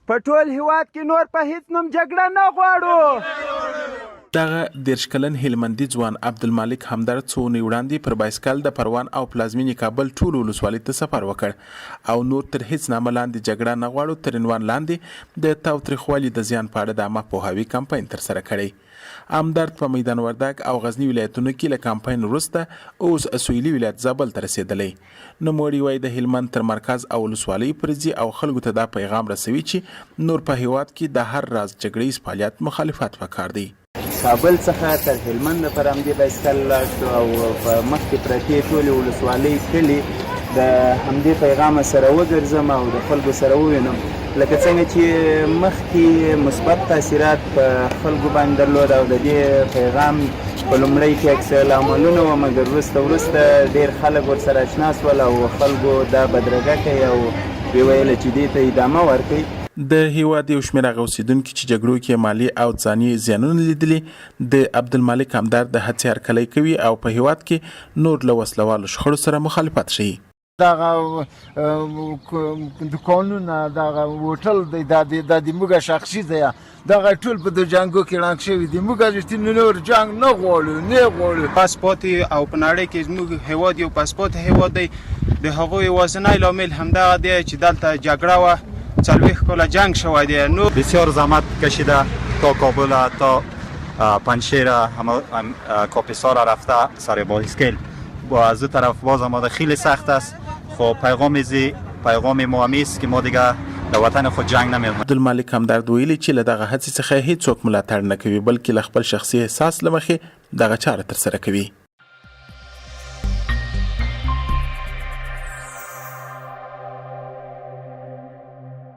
په ټول هیواد کې نور په هیڅ نوم جګړه نه غواړو. دغه 30 کلن هلمندي ځوان عبدالمالک همدرد څو اونۍ وړاندې پر بایسکل د پروان او پلازمینې کابل ټولو ولسوالۍ ته سفر وکړ او نور تر هیڅ نامه لاندې جګړه نه غواړو تر عنوان لاندې د تاوتریخوالي د زیان په اړه د عامه پوهاوي کمپاین ترسره کړی. همدرد په میدان وردګ او غزني ولایتونو کې له کمپاین وروسته اوس سویلي ولایت زابل ته رسېدلی. نوموړي وایي د هلمند تر مرکز او ولسوالۍ پورې ځي او خلکو ته دا پیغام رسوي چې نور په هیواد کې د هر راز جګړیز فعالیت مخالفت پکار دی. کابل څخه تر هلمند پر همدې بایسکل لاړ شو او په مخکې پرتې ټولې ولسوالۍ کلي د همدې پیغام سره وګرځم او د خلکو سره ووینم لکه څنګه چې مخکې مثبت تاثیرات په خلکو باندې درلود او د دې پیغام په لومړی کې عکس العملونه وه مګر وروسته ډېر خلک ورسره اشنا شول او خلکو دا بدرګه کوي او ویې ویله چې دې ته ادامه ورکوي. د هیواد یو شمېر هغه اوسېدونکي چې جګړو کې مالي او ځاني زیانونه لیدلي د عبدالمالک همدرد د هڅې هرکلی کوي او په هیواد کې نور له وسلوالو شخړو سره مخالفت ښیي. دغه دوکانونه دغه هوټل دی دا د موږ شخصي دی دغه ټول په د جنګو کې ړنګ شوي دي. موږ رښتینې نور جنګ نه غواړو. پاسپورت او په نړۍ کې زموږ هیواد یو پاسپورت هیواد دی. د هغوی یوازینی لامل همدغه دی چې دلته جګړه وه 40 کاله جنگ شوی دی. بسیار زحمت کشیده تا کابل تا پنجشیر کاپیسا را رفته سر بایسکل و از دو طرف باز آماده خیلی سخت است. خب پیغام ما همیست که ما دیگه د وطن خود جنگ نمی‌کنیم. عبدالمالک همدرد ویلي چې له دغه هڅې څخه هیڅوک ملاتړ نه کوي بلکې له خپل شخصي احساس له مخې دغه چاره ترسره کوي.